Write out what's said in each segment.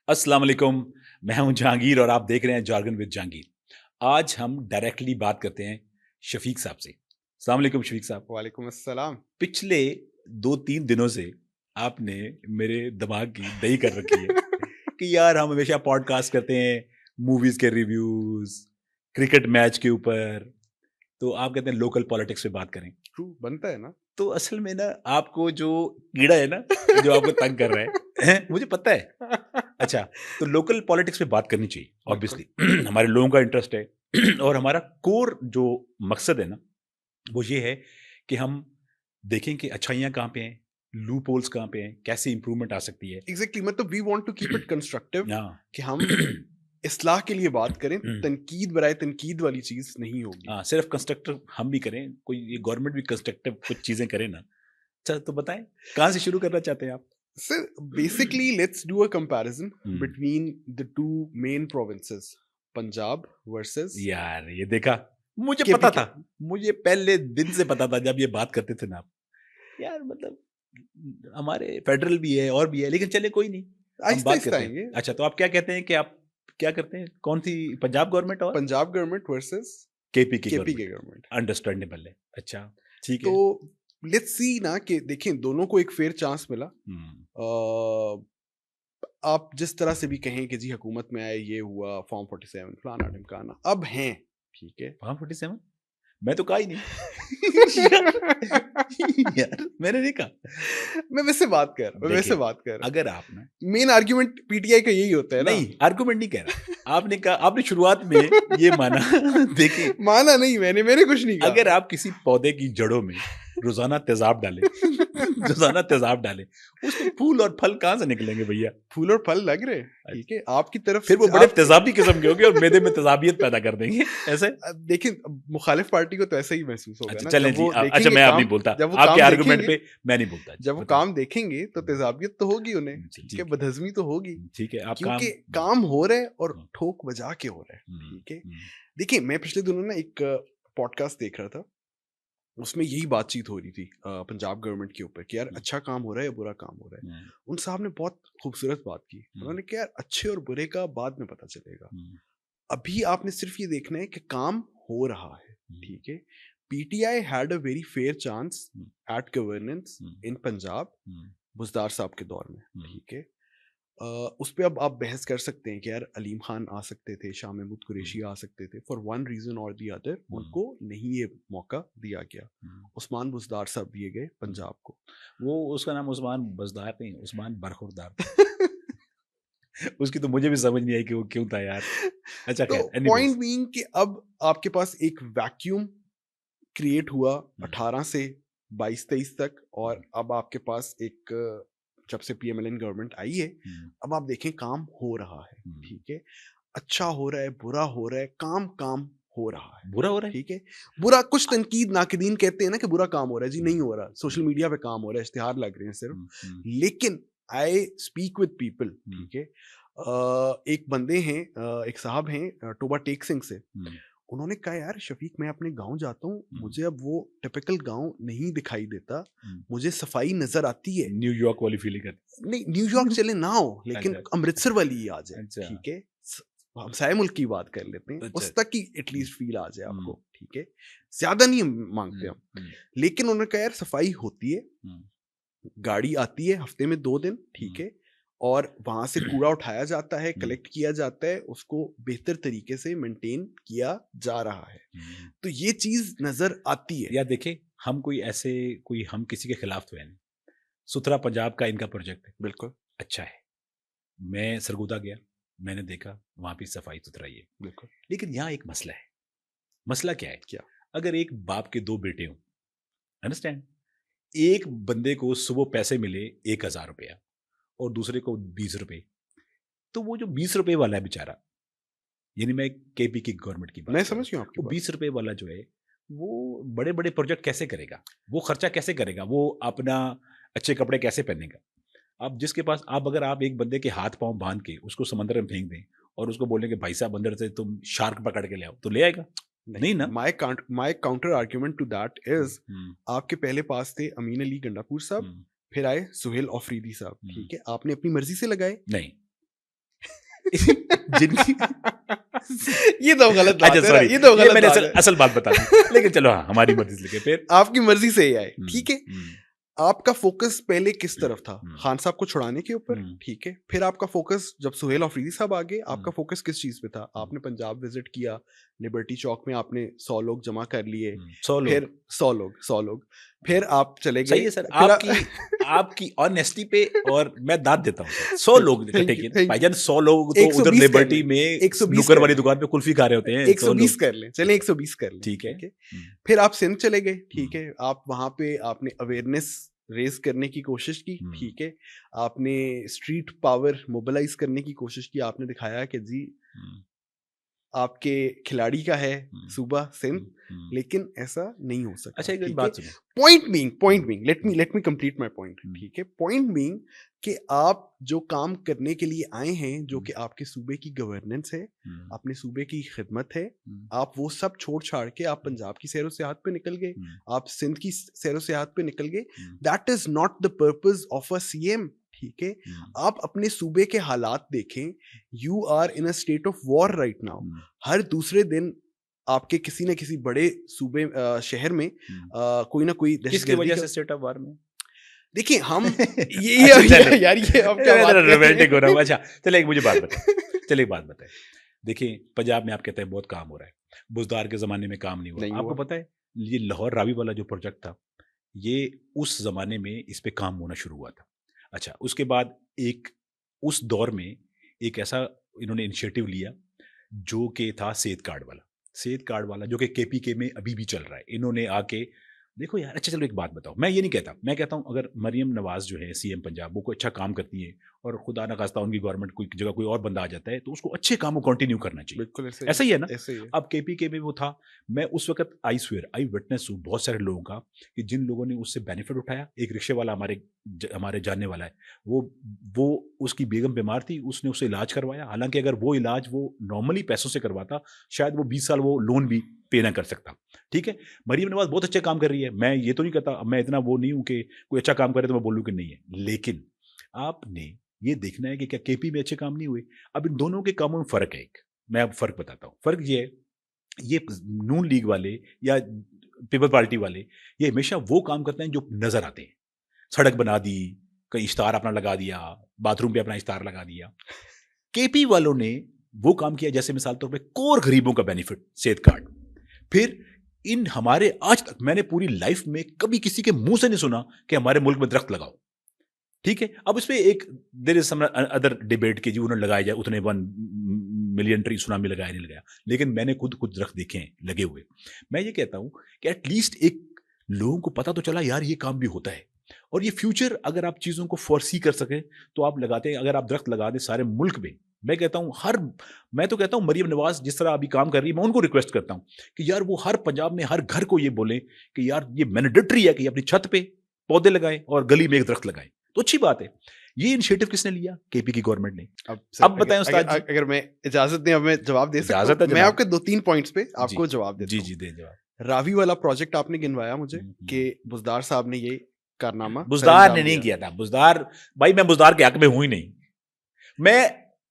अस्सलाम वालेकुम, मैं हूं जहांगीर और आप देख रहे हैं जार्गन विद जहांगीर। आज हम डायरेक्टली बात करते हैं शफीक साहब से। अस्सलाम वालेकुम शफीक साहब। वालेकुम अस्सलाम। पिछले 2-3 दिनों से आपने मेरे दिमाग की दही कर रखी है कि यार हम हमेशा पॉडकास्ट करते हैं मूवीज़ के रिव्यूज़, क्रिकेट मैच के ऊपर, तो आप कहते हैं लोकल पॉलिटिक्स पे बात करें। ट्रू बनता है ना। तो असल में ना आपको जो कीड़ा है ना, जो आपको तंग कर रहा है, हैं? मुझे पता है। अच्छा, तो लोकल पॉलिटिक्स पे बात करनी चाहिए बिल्कुल। ऑब्वियसली। हमारे लोगों का इंटरेस्ट है और हमारा कोर जो मकसद है ना, वो ये है कि हम देखें कि अच्छाइयाँ कहाँ पे हैं, लूप होल्स कहाँ पे हैं, कैसे इम्प्रूवमेंट आ सकती है। एग्ज़ैक्टली मतलब we want to keep it constructive हाँ। कि हम इस्लाह के लिए बात करें, तनकीद बराए तनकीद वाली चीज़ नहीं होगी। हाँ, सिर्फ कंस्ट्रक्टिव हम भी करें, कोई ये गवर्नमेंट भी कंस्ट्रक्टिव कुछ चीज़ें करे ना। अच्छा, तो बताएँ, कहाँ से शुरू करना चाहते हैं आप? Sir basically let's do a comparison hmm. Between the 2 main provinces Punjab versus यार, ये देखा? मुझे पता केपीके। था। मुझे पहले दिन से पता था जब ये बात करते थे ना आप। यार मतलब हमारे फेडरल भी है और भी है, लेकिन चलिए कोई नहीं, हम बात आहिस्ता-आहिस्ता करते हैं। आएँगे। अच्छा, तो आप क्या कहते हैं कि आप क्या करते हैं? कौन-सी पंजाब गवर्नमेंट और पंजाब गवर्नमेंट वर्सेस केपी की केपीके गवर्नमेंट? गवर्नमेंट। अंडरस्टैंडेबल है। अच्छा, ठीक तो है। लेट्स सी ना कि देखिए दोनों को एक फेयर चांस मिला। हुँ, आप जिस तरह से भी कहें कि जी हुकूमत में आए, ये हुआ, फॉर्म 47 फलाना-ढिमकाना, अब हैं, ठीक है? फ़ॉर्म 47? मैं तो कहा ही नहीं। यार, यार मैंने नहीं कहा। मैं वैसे बात कर रहा हूँ, मैं वैसे देखिए, बात कर रहा अगर आप ना हूँ। मेन आर्गुमेंट पीटीआई का यही होता है ना। नहीं, आर्गुमेंट नहीं कह रहा। आपने कहा आपने शुरुआत में ये माना देखिए, माना नहीं मैंने कुछ नहीं अगर कहा। आप किसी पौधे की जड़ों में रोजाना तेजाब डालें रोजाना तेजाब डालें, उसमें फूल और फल कहाँ से निकलेंगे भैया? फूल और फल लग रहे हैं, ठीक है? आपकी तरफ फिर वो से बड़े आपके तेजाबी किस्म के होंगे और मैदे में तेजाबियत पैदा कर देंगे ऐसे। देखिए मुखालिफ पार्टी को तो ऐसा ही महसूस होगा अच्छा ना, चलें जब जी, वो अच्छा देखेंगे मैं अब नहीं काम, बोलता, जब वो आपके काम आर्गुमेंट देखेंगे, पे मैं नहीं बोलता जी, जब वो बताएं। काम देखेंगे तो तेज़ाबियत तो होगी उन्हें, ठीक है? ठीक है, बदहज़मी तो होगी। ठीक है, आप काम क्योंकि काम हो रहा है और हम्म, ठोक बजा के हो रहा है, हम्म, ठीक है? हम्म, देखिए, मैं पिछले दिनों ना एक पॉडकास्ट देख रहा था, उसमें यही बातचीत हो रही थी पंजाब गवर्नमेंट के ऊपर कि यार हम्म, अच्छा काम हो रहा है या बुरा काम हो रहा है। हम्म, उन साहब ने बहुत खूबसूरत बात की। हम्म, उन्होंने कहा यार अच्छे और बुरे का बाद में पता चलेगा। हम्म, अभी आपने सिर्फ ये देखना है कि काम हो रहा है, हम्म, ठीक है? PTI had a very fair chance hmm, at governance hmm, in Punjab hmm, Buzdar साहब के दौर में, हम्म, ठीक है? उस पे अब आप बहस कर सकते हैं कि यार अलीम खान आ सकते थे, शाह महमूद हम्म, कुरैशी आ सकते थे। फॉर वन रीज़न और द अदर हम्म, उनको नहीं ये मौका दिया गया। हम्म, उस्मान बुज़दार साहब दिए गए हम्म। पंजाब को। वो उसका नाम उस्मान बज़दार नहीं, उस्मान बरखुरदार था। उसकी तो मुझे भी समझ नहीं आई कि वो क्यों था यार। अच्छा तो ख़ैर एनीवेज़। पॉइंट बीइंग कि अब आपके पास एक वैक्यूम क्रिएट हुआ हुँ, 18 से 22-23 तक, और हुँ, अब आपके पास एक जब से पीएमएलएन गवर्नमेंट आई है, हुँ, अब आप देखें काम हो रहा है, हुँ। ठीक है? अच्छा हो रहा है, बुरा हो रहा है, काम हो रहा है, बुरा हो रहा है? ठीक है? बुरा कुछ तनकीद नाक़दीन कहते हैं ना कि बुरा काम हो रहा है, जी हुँ, नहीं हो रहा, सोशल हुँ, मीडिया पे काम हो रहा है, इश्तिहार लग रहे हैं सिर्फ़। हुँ, हुँ, लेकिन आई स्पीक विद पीपल, हुँ, ठीक है? एक बंदे हैं, एक साहब हैं टोबा टेक सिंह से। हुँ, उन्होंने कहा यार शफीक मैं अपने गाँव जाता हूँ, हुँ, मुझे अब वो टिपिकल गाँव नहीं दिखाई देता, हुँ। मुझे सफाई नज़र आती है। न्यूयॉर्क वाली फीलिंग है। नहीं न्यूयॉर्क चले ना हो, लेकिन अच्छा, अमृतसर वाली ही आ जाए, अच्छा, ठीक है? हमसाया मुल्क की बात कर लेते हैं, अच्छा। उस तक की हुँ, एटलीस्ट फ़ील आ जाए हुँ, आपको, ठीक है? ज़्यादा नहीं माँगते हुँ, हम। हुँ, लेकिन उन्होंने कहा यार सफाई होती है, हुँ, गाड़ी आती है हफ्ते में 2 दिन, ठीक हुँ, है? और वहाँ से कूड़ा उठाया जाता है, हुँ, कलेक्ट किया जाता है, उसको बेहतर तरीके से मेंटेन किया जा रहा है। हुँ। तो ये चीज़ नज़र आती है। या देखिए, हम कोई ऐसे कोई हम किसी के खिलाफ तो है नहीं। सुथरा पंजाब का इनका प्रोजेक्ट है, बिल्कुल, अच्छा है। मैं सरगोदा गया, मैंने देखा वहाँ पे सफाई-सुथराई है। बिल्कुल। लेकिन यहाँ एक मसला है। मसला क्या है? क्या? अगर एक बाप के 2 बेटे हों, अंडरस्टैंड? एक बंदे को सुबह पैसे मिले ₹1000 और दूसरे को ₹20, तो वो जो ₹20 वाला है बेचारा, यानी मैं केपी की गवर्नमेंट की बात मैं कर रहा समझ गया हूँ, आपकी वो बात। ₹20 वाला जो है, वो बड़े-बड़े प्रोजेक्ट कैसे करेगा? वो खर्चा कैसे करेगा? वो अपना अच्छे कपड़े कैसे पहनेगा? अब जिसके पास आप अगर आप एक बंदे के हाथ-पाँव बाँध के उसको समुद्र में फेंक दें और उसको बोलें कि भाई साहब अंदर से तुम शार्क पकड़ के ले आओ, तो ले आएगा? नहीं नहीं, ना? My counter argument to that um, is um, आपके पहले पास थे अमीन अली गंडापुर साहब, हुँ, फिर आए सुहेल अफरीदी साहब, हुँ। ठीक है? आपने अपनी मर्ज़ी से लगाए। नहीं, जिनकी ये तो गलत बात अच्छा है, सॉरी, ये तो गलत मैंने बात असल, है। असल बात बता दी, लेकिन चलो हाँ हमारी मर्जी से लेके फिर आपकी मर्जी से ही आए, ठीक है। हम्म, आपका फोकस पहले किस तरफ था? हम्म, खान साहब को छुड़ाने के ऊपर, हम्म, ठीक है। फिर आपका फोकस जब सुहेल अफरीदी साहब आ गए, आपका हम्म, फोकस किस चीज पे था? आपने पंजाब विजिट किया, लिबर्टी चौक में आपने 100 लोग जमा कर लिए, 100 लोग फिर 100 लोग, फिर आप चले सही गए, है सर, फिर आपकी ऑनेस्टी पे और मैं दाद देता हूँ सर। 100 लोग इकट्ठे किए थैंक यू। भाईजान, 100 लोग तो उधर 120 कर लिबर्टी लें, में 120 नुकर कर वाली लें, दुकान पे कुल्फी खा रहे होते हैं 100 120 लोग। कर लें, चलें 120 कर लें, ठीक है। ठीक है। फिर आप सिंध चले गए, ठीक है। आप वहां पे आपने अवेयरनेस रेज करने की कोशिश की, ठीक है। आपने स्ट्रीट पावर मोबिलाइज करने की कोशिश की, आपने दिखाया कि जी आपके खिलाड़ी का है सूबा सिंध, लेकिन ऐसा नहीं हो सका, अच्छा एक ठीक है। बात सुनो, point being let me complete my point, ठीक है। पॉइंट बीइंग कि आप जो काम करने के लिए आए हैं, जो कि आपके सूबे की गवर्नेंस है, अपने सूबे की खिदमत है, आप वो सब छोड़ छाड़ के आप पंजाब की सैरो सियाहत पे निकल गए, आप सिंध की सैरो सियाहत पे निकल गए। That is not the purpose of a CM, ठीक है। आप अपने सूबे के हालात देखें, you are in a state of war right now. हर दूसरे दिन आपके किसी न किसी बड़े सूबे शहर में कोई ना कोई किसकी दहशतगर्दी वजह का, से स्टेट ऑफ वार में? देखिए हम अच्छा चलो यार ये अब क्या बात कर रोमांटिक हो रहा हूँ। रहे अच्छा चलो एक मुझे बात बताए, चलो एक बात बताए, देखिए पंजाब में आप कहते हैं बहुत काम हो रहा है, बुजदार के जमाने में काम नहीं हुआ। नहीं आपको हुआ। पता है ये लाहौर रावी वाला जो प्रोजेक्ट था, ये उस जमाने में इस पे काम होना शुरू हुआ था। अच्छा उसके बाद एक उस दौर में एक ऐसा इन्होंने इनिशिएटिव लिया जो कि था सेहत कार्ड वाला जो कि केपीके में अभी भी चल रहा है। इन्होंने आके देखो यार, अच्छा चलो एक बात बताओ, मैं ये नहीं कहता, मैं कहता हूँ अगर मरियम नवाज जो है सीएम पंजाब, वो कोई अच्छा काम करती है और खुदा ना खास्ता उनकी गवर्नमेंट कोई जगह कोई और बंदा आ जाता है, तो उसको अच्छे काम को कंटिन्यू करना चाहिए। बिल्कुल ऐसे ऐसा ही है ना? ऐसे ही है। अब केपीके में वो था, मैं उस वक्त आई विटनेस हूँ बहुत सारे लोगों का कि जिन लोगों ने उससे बेनिफिट उठाया। एक रिक्शे वाला हमारे जानने वाला है, वो उसकी बेगम बीमार थी, उसने उससे इलाज करवाया। हालांकि अगर वो इलाज वो नॉर्मली पैसों से करवाता, शायद वो 20 साल वो लोन भी पे ना कर सकता। ठीक है, मरियम नवाज बहुत अच्छे काम कर रही है, मैं ये तो नहीं कहता, मैं इतना वो नहीं हूं कि कोई अच्छा काम करे तो मैं बोलूं कि नहीं है, लेकिन आपने ये देखना है कि क्या केपी में अच्छे काम नहीं हुए। अब इन दोनों के कामों में फर्क है। एक मैं अब फर्क बताता हूं। फर्क ये है, ये नून लीग वाले या पीपल पार्टी वाले ये हमेशा वो काम करते हैं जो नजर आते हैं। सड़क बना दी, कहीं इश्तार अपना लगा दिया, बाथरूम पे अपना इश्तार लगा दिया। केपी वालों ने वो काम किया जैसे मिसाल तौर पे कोर गरीबों का बेनिफिट सेहत कार्ड। फिर इन हमारे आज तक मैंने पूरी लाइफ में कभी किसी के मुंह से नहीं सुना कि हमारे मुल्क में दरख्त लगाओ। ठीक है, अब इस पे एक there is some other debate कि जी उन्होंने लगाया जाए, उतने 1 मिलियन ट्री सुनामी लगाया नहीं लगाया, लेकिन मैंने खुद कुछ दरख्त देखे हैं लगे हुए। मैं ये कहता हूं कि एटलीस्ट एक लोगों को पता तो चला यार ये काम भी होता है, और ये फ्यूचर अगर आप चीजों को फोरसी कर सके तो आप लगाते हैं। अगर आप दरख्त लगा दें सारे मुल्क में, मैं कहता हूं मैं तो कहता हूं मरियम नवाज जिस तरह अभी काम कर रही है, मैं उनको रिक्वेस्ट करता हूं कि यार वो हर पंजाब में हर घर को ये बोले कि यार ये मैंडेटरी है कि अपनी छत पे पौधे लगाएं और गली में एक दरख्त लगाएं। तो अच्छी बात है। ये इनिशिएटिव किसने लिया? केपी की गवर्नमेंट ने। अब बताएं उस्ताद जी। अगर मैं इजाजत दें, अब मैं जवाब दे सकता इजाजत है हूं? मैं जनाब। आपके 2-3 पॉइंट्स पे आपको जवाब देता जी हूं। जी दे जवाब। रावी वाला प्रोजेक्ट आपने गिनवाया मुझे कि बुजदार साहब ने ये कारनामा बुजदार ने नहीं किया था। बुजदार भाई, मैं बुजदार के हक में हूं ही नहीं। मैं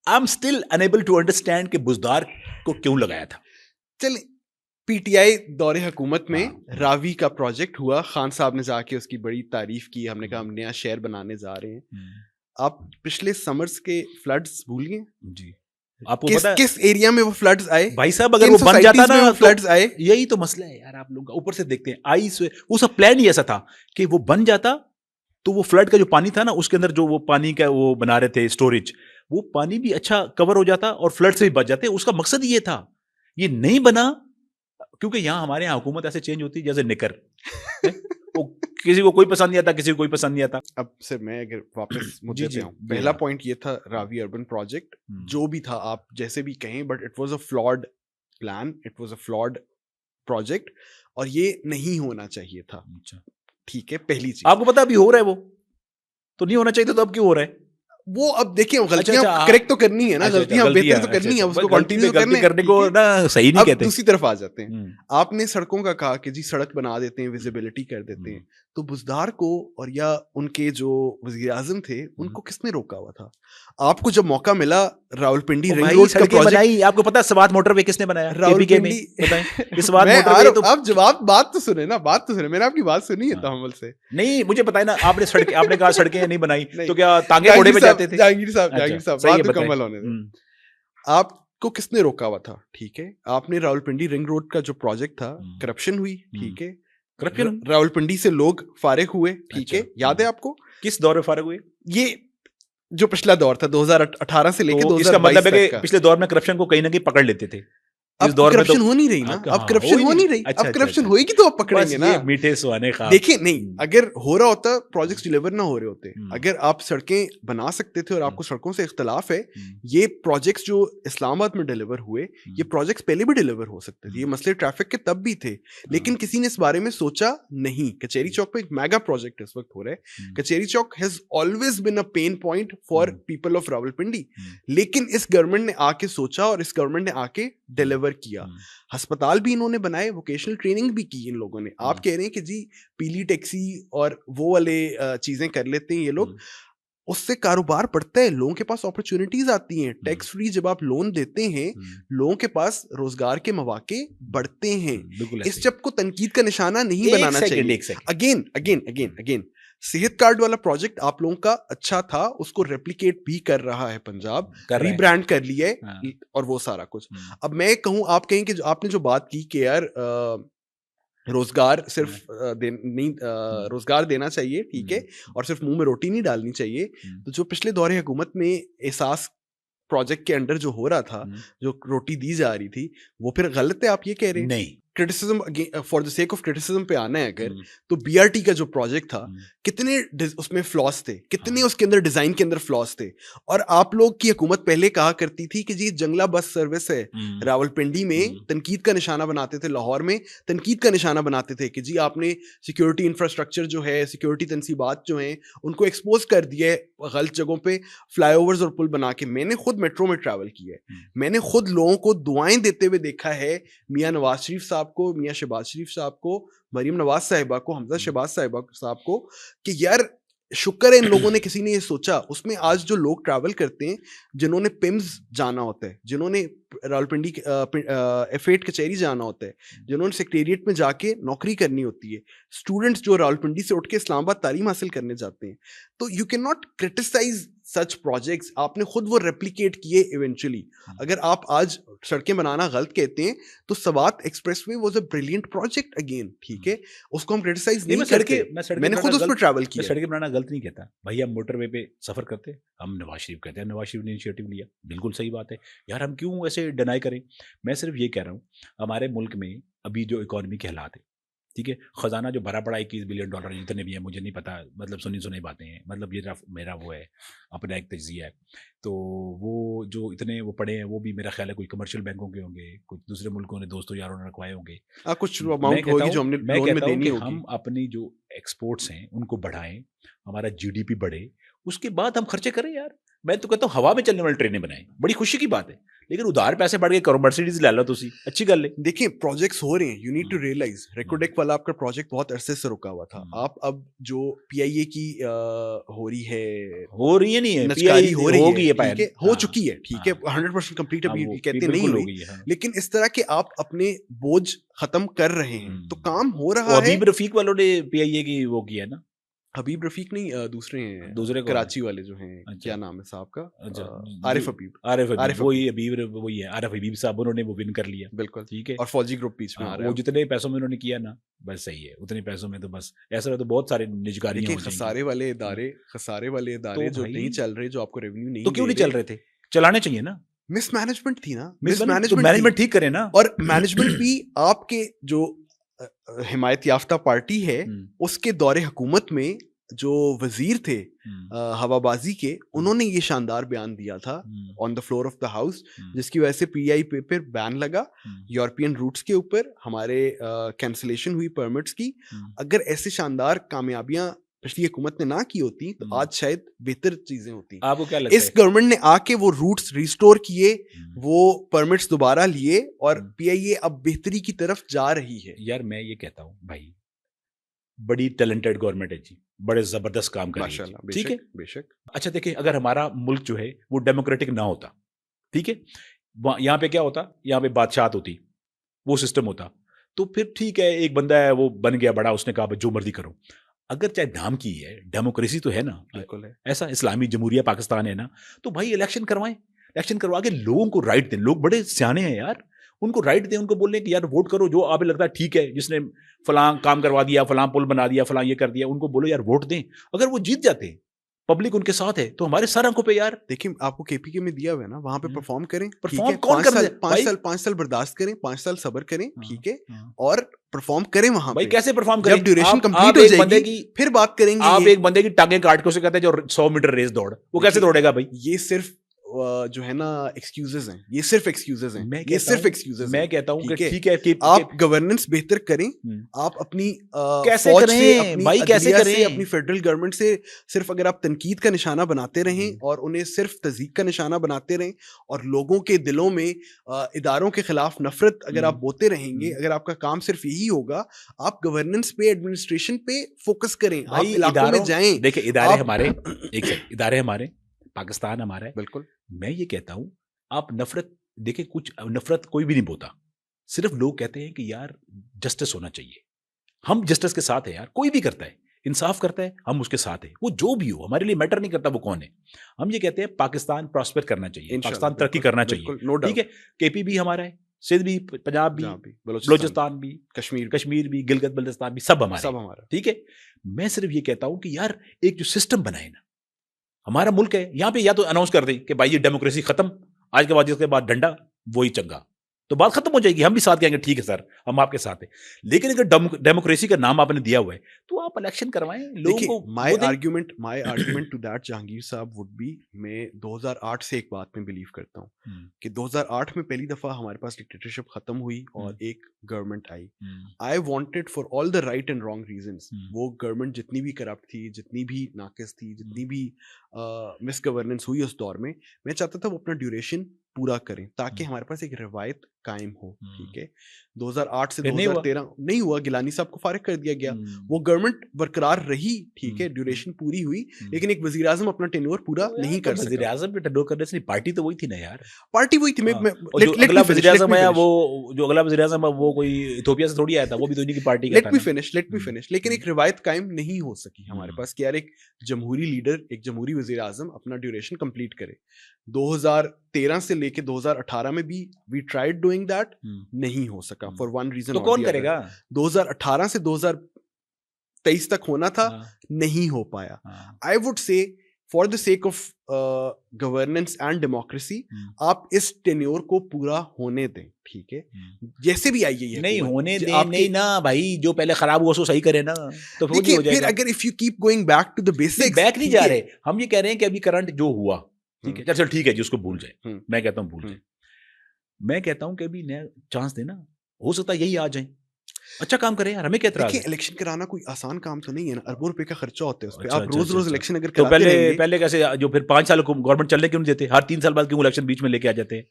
I am still unable to understand कि बुजदार को क्यों लगाया था। चलिए, पीटीआई दौरे हुकूमत में हाँ। रावी का प्रोजेक्ट हुआ, खान साहब ने जाके उसकी बड़ी तारीफ की, हमने कहा हम नया शहर बनाने जा रहे हैं। आप पिछले समर्स के फ्लड्स भूल गए? जी, आपको पता है किस एरिया में वो फ्लड्स आए? भाई साहब, अगर वो बन जाता ना, फ्लड्स आए, यही तो मसला है यार। आप लोग ऊपर से देखते हैं, आइस वो सब प्लान ही ऐसा था कि वो बन जाता तो वो फ्लड का जो पानी था ना, उसके अंदर जो वो पानी का वो बना रहे थे स्टोरेज, वो पानी भी अच्छा कवर हो जाता और फ्लड से भी बच जाते। उसका मकसद ये था। ये नहीं बना क्योंकि यहाँ हमारे यहाँ हुकूमत ऐसे चेंज होती है जैसे निकर वो किसी को कोई पसंद नहीं आता, किसी को कोई पसंद नहीं आता। अब से मैं अगर वापस मुद्दे पे आऊं, पहला पॉइंट ये था रावी अर्बन प्रोजेक्ट जो भी था, आप जैसे भी कहें, but it was a flawed plan, it was a flawed project, और ये नहीं होना चाहिए था। ठीक है, पहली चीज। आपको पता अभी हो रहा है, वो तो नहीं होना चाहिए था, तो अब क्यों हो रहा है वो? अब देखिए, गलतियां करेक्ट तो करनी है ना, गलतियां बेहतर तो करनी है, उसको कंटिन्यू करने को ना सही नहीं कहते। दूसरी तरफ आ जाते हैं, आपने सड़कों का कहा कि जी सड़क बना देते हैं, विजिबिलिटी कर देते हैं, तो बुजदार को और या उनके जो वज़ीर आज़म थे उनको किसने रोका हुआ था? आपको जब मौका मिला रावलपिंडी ओ रिंग भाई रोड का सड़कें प्रोजेक्ट बनाई, आपको पता है स्वात मोटरवे किसने बनाया केपीके में? रावलपिंडी बताएं स्वात मैं आ मोटरवे रहा तो हूं, आप जवाब बात तो सुने ना, बात तो सुने, मैंने आपकी बात सुनी है हाँ। तहम्मुल से। नहीं मुझे पता है ना, आपने सड़कें, आपने कहा सड़कें नहीं बनाई नहीं, तो क्या तांगे घोड़े पे जाते थे? जहांगीर साहब अच्छा सही बात है, तो बताएं। कमल होने दे। आपको किसने रोका हुआ था? ठीक है, आपने रावलपिंडी रिंग रोड का जो प्रोजेक्ट था, करप्शन हुई, ठीक है, करप्शन, रावलपिंडी से लोग फारिग हुए, ठीक है, अच्छा, याद है आपको? किस दौर में फारिग हुए? ये जो पिछला दौर था 2018 से लेके तो इसका 2022 मतलब है तक कि का। पिछले दौर में करप्शन को कहीं ना कहीं पकड़ लेते थे, इस अब दौर में तो करप्शन हो नहीं रही ना, अब हाँ, करप्शन हो नहीं रही, अच्छा, अब अच्छा, करप्शन अच्छा, होएगी तो अब बस पकड़ेंगे ना। ये मीठे सुहाने ख्वाब। देखिए नहीं, अगर हो रहा होता प्रोजेक्ट्स डिलीवर ना हो रहे होते, अगर आप सड़कें बना सकते थे और आपको सड़कों से इख्तलाफ है, ये प्रोजेक्ट्स जो इस्लामाबाद में डिलीवर हुए, ये प्रोजेक्ट्स पहले भी डिलीवर हो सकते थे, ये मसले ट्रैफिक के तब भी थे, लेकिन किसी ने इस बारे में सोचा नहीं। कचेरी चौक पे एक मेगा प्रोजेक्ट इस वक्त हो रहा है। Kachehri Chowk has always been a pain point for people of Rawalpindi, लेकिन इस गवर्नमेंट ने आके सोचा और इस गवर्नमेंट ने आके डिलीवर किया। अस्पताल भी इन्होंने बनाए, वोकेशनल ट्रेनिंग भी की इन लोगों ने। आप कह रहे हैं कि जी पीली टैक्सी और वो वाले चीजें कर लेते हैं ये लोग, उससे कारोबार बढ़ता है, लोगों के पास अपॉर्चुनिटीज आती हैं। टैक्स फ्री जब आप लोन देते हैं, लोगों के पास रोजगार के मौके बढ़ते हैं। इस जब को तनकीद का निशाना नहीं बनाना चाहिए। अगेन अगेन अगेन अगेन सेहत कार्ड वाला प्रोजेक्ट आप लोगों का अच्छा था, उसको रेप्लिकेट भी कर रहा है पंजाब, रीब्रांड कर लिया है और वो सारा कुछ। अब मैं कहूं, आप कहें कि आपने जो बात की कि यार रोजगार सिर्फ नहीं, रोजगार देना चाहिए, ठीक है, और सिर्फ मुंह में रोटी नहीं डालनी चाहिए। तो जो पिछले दौरे हुकूमत में एहसास प्रोजेक्ट के अंडर जो हो रहा था, जो रोटी दी जा रही थी, वो फिर गलत है? आप ये कह रहे हैं? नहीं, criticism for the sake of criticism पे आना है अगर, तो बीआरटी का जो प्रोजेक्ट था, कितने उसमें फ्लॉस थे, कितने उसके अंदर डिजाइन के अंदर फ्लॉस थे। और आप लोग की हुकूमत पहले कहा करती थी कि जी जंगला बस सर्विस है रावलपिंडी में, तनकीद का निशाना बनाते थे, लाहौर में तनकीद का निशाना बनाते थे कि जी आपने सिक्योरिटी इंफ्रास्ट्रक्चर जो है, सिक्योरिटी तनसीबात जो हैं, उनको एक्सपोज कर दिया है गलत जगहों पे फ्लाईओवर्स और पुल बना के। मैंने खुद मेट्रो में ट्रैवल किया है, मैंने खुद लोगों को दुआएं देते हुए देखा है, मियां नवाज शरीफ साहब को, मियां शहबाज शरीफ साहब को, मरीम नवाज साहिबा को, हमजा शहबाज साहब को, कि यार शुक्र है इन लोगों ने, किसी ने ये सोचा। उसमें आज जो लोग ट्रैवल करते हैं, जिन्होंने पिम्स जाना होता है, जिन्होंने रावलपिंडी F8 कचहरी जाना होता है, जिन्होंने सेक्रेटरिएट में जाके नौकरी करनी होती है, स्टूडेंट्स जो रावलपिंडी से उठ के इस्लामाबाद तालीम हासिल करने जाते हैं, तो you can not criticise such projects. आपने खुद वो रेप्लिकेट किए इवेंचुअली। अगर आप आज सड़कें बनाना गलत कहते हैं, तो Swat expressway was a brilliant project again, ठीक है, उसको हम क्रिटिसाइज नहीं करते। मैंने खुद उस पर ट्रैवल किया। सड़कें बनाना गलत नहीं कहता भाई, हम मोटरवे पे सफर करते, हम नवाज शरीफ कहते हैं, नवाज शरीफ ने इनिशिएटिव लिया, बिल्कुल सही बात है यार, हम क्यों ऐसे डिनाई करें। मैं सिर्फ ये कह रहा हूँ, हमारे मुल्क में अभी जो इकोनॉमी के हालात है, ठीक है, खजाना जो भरा पड़ा $21 बिलियन जितने भी है, मुझे नहीं पता, मतलब सुनी बातें हैं, मतलब ये मेरा वो है, अपना एक तजिया है। तो वो जो इतने वो पड़े हैं, वो भी मेरा ख्याल है कोई कमर्शियल बैंकों के होंगे, कुछ दूसरे मुल्कों ने, दोस्तों यारों ने रखवाए होंगे। कुछ अमाउंट होगी जो हमने लोन में देनी होगी। हम अपनी जो एक्सपोर्ट्स हैं उनको बढ़ाएं, हमारा जीडीपी बढ़े, उसके बाद हम खर्चे करें यार। मैं तो कहता हूँ हवा में चलने वाली ट्रेनें बनाएं, बड़ी खुशी की बात है, लेकिन उधार पैसे बढ़ गए, करो मर्सिडीज ले लो, तो अच्छी गल है। देखिए प्रोजेक्ट्स हो रहे हैं, you need to realise Reko Diq वाला आपका प्रोजेक्ट बहुत अरसे से रुका हुआ था। आप अब जो पीआईए की हो रही है नहीं है, नचकारी हो रही है, हो चुकी है, ठीक है, 100% कंप्लीट अभी कहते नहीं हुई, लेकिन इस तरह के आप अपने बोझ खत्म कर रहे हैं, तो काम हो रहा है। हबीब रफीक वालों ने पीआईए की वो किया ना, हबीब रफीक नहीं, दूसरे कराची वाले जो हैं, अच्छा, क्या नाम है साहब का? अच्छा, आरिफ हबीब, वही है आरिफ हबीब साहब, उन्होंने वो विन कर लिया, बिल्कुल ठीक है, और फौजी ग्रुप बीच में आ रहा है। वो जितने पैसों में उन्होंने किया ना, बस सही है, उतने पैसों में तो बस ऐसा तो बहुत सारे निजकारियां हो जाएंगी। खसारे वाले इदारे जो नहीं चल रहे, जो आपको रेवेन्यू नहीं, तो क्यों नहीं चल रहे थे? चलाने चाहिए ना। मिसमैनेजमेंट थी ना, मैनेजमेंट ठीक करे ना, और मैनेजमेंट भी आपके जो हिमायत याफ्ता पार्टी है, उसके दौरे हुकूमत में जो वजीर थे हवाबाजी के, उन्होंने ये शानदार बयान दिया था on the floor of the house, जिसकी वजह से पीआई पे बैन लगा यूरोपियन रूट्स के ऊपर, हमारे कैंसलेशन हुई परमिट्स की। अगर ऐसे शानदार कामयाबियां पिछली हुकूमत ने ना की होती, तो आज शायद बेहतर चीजें होती। आपको क्या लगता है? इस गवर्नमेंट ने आके वो रूट्स रिस्टोर किए, वो परमिट्स दोबारा लिए, और पीआईए अब बेहतरी की तरफ जा रही है। यार मैं ये कहता हूँ भाई, बड़ी टैलेंटेड गवर्नमेंट है जी, बड़े जबरदस्त काम कर रही है, ठीक है, बेशक। अच्छा देखिए, अगर हमारा मुल्क जो है वो डेमोक्रेटिक ना होता, ठीक है, यहाँ पे क्या होता, यहाँ पे बादशाहत होती, वो सिस्टम होता, तो फिर ठीक है, एक बंदा है वो बन गया बड़ा, उसने कहा जो मर्जी करो। अगर चाहे नाम की है, डेमोक्रेसी तो है ना, बिल्कुल है। ऐसा इस्लामी जमहूरिया पाकिस्तान है ना, तो भाई इलेक्शन करवाएं, इलेक्शन करवा के लोगों को राइट दें। लोग बड़े सियाने हैं यार, उनको राइट दें, उनको बोलें कि यार वोट करो, जो आप लगता है ठीक है, जिसने फलां काम करवा दिया, फलां पुल बना दिया, फलां ये कर दिया, उनको बोलो यार वोट दें। अगर वो जीत जाते हैं, पब्लिक उनके साथ है, तो हमारे सर आंखों पे यार। देखिए आपको केपीके में दिया हुआ है ना, वहां पे परफॉर्म करें, परफॉर्म कौन कर दे? 5 साल बर्दाश्त करें, 5 साल सब्र करें, ठीक है, और परफॉर्म करें वहां भाई। पे। कैसे परफॉर्म करें? जब ड्यूरेशन कंप्लीट हो जाएगी फिर बात करेंगे। आप एक बंदे की टांगे काट के उसे कहते हैं जो 100 मीटर रेस दौड़, वो कैसे दौड़ेगा भाई? ये सिर्फ जो है ना एक्सक्यूजेस हैं, ये सिर्फ एक्सक्यूजेस हैं, ये सिर्फ एक्सक्यूजेस हैं। मैं कहता हूं कि ठीक है, आप गवर्नेंस बेहतर करें, आप अपनी कैसे फौज करें से, अपनी भाई, कैसे अदलिया करें? से, अपनी फेडरल गवर्नमेंट से सिर्फ अगर आप तनकीद का निशाना बनाते रहें और उन्हें सिर्फ तज़ीक का निशाना बनाते रहें और लोगों के दिलों में इदारों के खिलाफ नफरत अगर आप बोते रहेंगे, अगर आपका काम सिर्फ यही होगा, आप गवर्नेंस पे, एडमिनिस्ट्रेशन पे फोकस करें, आप इलाकों में जाएं। देखिए इदारे हमारे, एक सेकंड, इदारे हमारे, पाकिस्तान हमारा है, बिल्कुल। मैं ये कहता हूं, आप नफरत देखिए, कुछ नफरत कोई भी नहीं बोता, सिर्फ लोग कहते हैं कि यार जस्टिस होना चाहिए। हम जस्टिस के साथ है यार, कोई भी करता है, इंसाफ करता है, हम उसके साथ है, वो जो भी हो, हमारे लिए मैटर नहीं करता वो कौन है। हम ये कहते हैं पाकिस्तान प्रॉस्पेर करना चाहिए, पाकिस्तान तरक्की करना चाहिए, ठीक है। केपी भी हमारा है, सिंध भी, पंजाब भी, बलूचिस्तान भी, कश्मीर भी, गिलगित बल्तिस्तान भी, सब हमारा, ठीक है। मैं सिर्फ ये कहता हूं कि यार एक जो सिस्टम बनाए ना, हमारा मुल्क है, यहां पे या तो अनाउंस कर दें कि भाई ये डेमोक्रेसी खत्म, आज के बाद, इसके बाद डंडा, वही चंगा, तो बात खत्म हो जाएगी, हम भी साथ कहेंगे ठीक है सर, हम आपके साथ हैं। लेकिन अगर डेमोक्रेसी का नाम आपने दिया हुआ है, तो आप इलेक्शन करवाएं, लोगों को। My argument to that Jahangir साहब वुड बी, मैं 2008 से एक बात में बिलीव करता हूं कि 2008 में पहली दफा हमारे पास डिक्टेटरशिप खत्म हुई और एक government I. I wanted for all the right and wrong reasons, वो गवर्नमेंट जितनी भी करप्ट थी, जितनी भी नाकिस थी, जितनी भी मिस गवर्नेंस हुई उस दौर में, मैं चाहता था वो अपना ड्यूरेशन पूरा करें ताकि हमारे पास एक रिवायत कायम हो, ठीक है। 2008 से 2013 नहीं हुआ, गिलानी साहब को फारिग कर दिया गया, वो गवर्नमेंट बरकरार रही, ठीक है, ड्यूरेशन पूरी हुई, लेकिन एक वजीर आजम अपना टेन्योर पूरा नहीं कर सका। वजीर आजम के टेन्योर करने से पार्टी तो वही थी ना यार, पार्टी वही थी। अगला वजीर आजम आया, वो जो अगला वजीर आजम वो कोई इथियोपिया से थोड़ी आया था, वो भी तो उन्हीं की पार्टी का था। Let me finish. लेकिन एक रिवायत कायम नहीं हो सकी हमारे पास कि यार एक जमहूरी लीडर, एक जमहूरी वजीर आजम अपना ड्यूरेशन कंप्लीट करे। 2013 से लेके 2018 में भी वी ट्राइड डूइंग दैट, नहीं हो सका फॉर वन रीजन। तो कौन करेगा? 2018 से 2023 तक होना था, नहीं हो पाया। I would say for the sake of governance and democracy, आप इस टेन्योर को पूरा होने दें, ठीक है, जैसे भी आइए। ये नहीं होने दें, नहीं ना भाई, जो पहले खराब हुआ उसको सही करे ना, तो हो जाएगा। फिर अगर if you keep going back to the basics, back नहीं जा रहे, हम ये कह रहे हैं कि अभी करंट जो हुआ, ठीक है, चल ठीक है जी, उसको भूल जाए। मैं कहता हूँ भूल जाए, मैं कहता हूँ कि अभी नया चांस देना, हो सकता है यही आ जाए, अच्छा काम करें यार, हमें क्या इतराज़ है? इलेक्शन कराना कोई आसान काम तो नहीं है ना, अरबों रुपए का खर्चा होता है उस पे। अच्छा, आप रोज इलेक्शन अगर तो कराते पहले कैसे, जो फिर 5 साल गवर्नमेंट चलने क्यों नहीं देते, हर 3 साल बाद क्यों इलेक्शन बीच में लेके आ जाते हैं?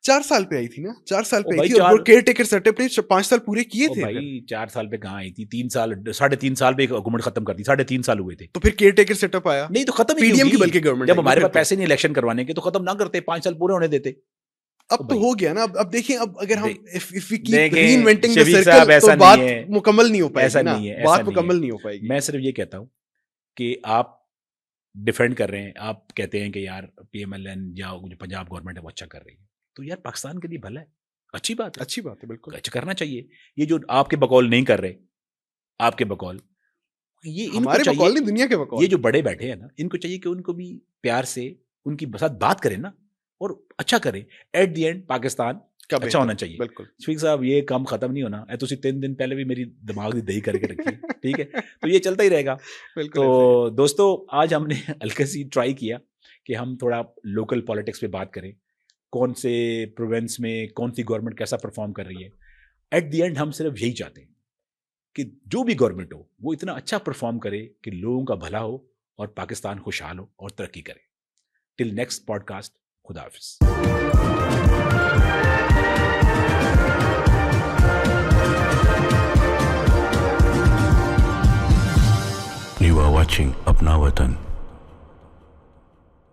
4 साल पे आई थी ना, 4 साल पे आई थी, और केयर टेकर सेटअप ने 5 साल पूरे किए थे। भाई 4 साल पे कहाँ आई थी, 3 साल 3.5 साल पे गवर्नमेंट खत्म कर दी, 3.5 साल हुए थे, तो फिर केयर टेकर सेटअप आया, नहीं तो खत्म ही पीडीएम की बल्कि गवर्नमेंट, जब हमारे पास पैसे नहीं इलेक्शन करवाने के, तो खत्म ना करते, 5 साल पूरे होने देते। अब तो हो गया ना। अब देखिए, अब अगर हम if we keep reinventing the circle, तो बात मुकम्मल नहीं हो पाएगी, ऐसा नहीं है, बात मुकम्मल नहीं हो पाएगी। मैं सिर्फ ये कहता हूँ कि आप डिफेंड कर रहे हैं, आप कहते हैं कि यार पीएमएलएन या जो पंजाब गवर्नमेंट है वो अच्छा कर रही है, तो यार पाकिस्तान के लिए भला है, अच्छी बात है, बिल्कुल अच्छा करना चाहिए। ये जो आपके बकौल नहीं कर रहे, आपके बकौल, ये हमारे बकौल नहीं, दुनिया के बकौल, ये जो बड़े बैठे हैं ना, इनको चाहिए कि उनको भी प्यार से उनकी साथ बात करें ना, और अच्छा करें। एट द एंड पाकिस्तान अच्छा होना चाहिए। बिल्कुल शफीक साहब, ये काम खत्म नहीं होना है, तो 3 दिन पहले भी मेरी दिमाग की दही करके रखी, ठीक है, तो ये चलता ही रहेगा। तो दोस्तों, आज हमने हल्के सी ट्राई किया कि हम थोड़ा लोकल पॉलिटिक्स पे बात करें, कौन से प्रोविंस में कौन सी गवर्नमेंट कैसा परफॉर्म कर रही है। एट द एंड हम सिर्फ यही चाहते हैं कि जो भी गवर्नमेंट हो वो इतना अच्छा परफॉर्म करे कि लोगों का भला हो और पाकिस्तान खुशहाल हो और तरक्की करे। टिल नेक्स्ट पॉडकास्ट, खुदा हाफिज। You are watching Apna Watan.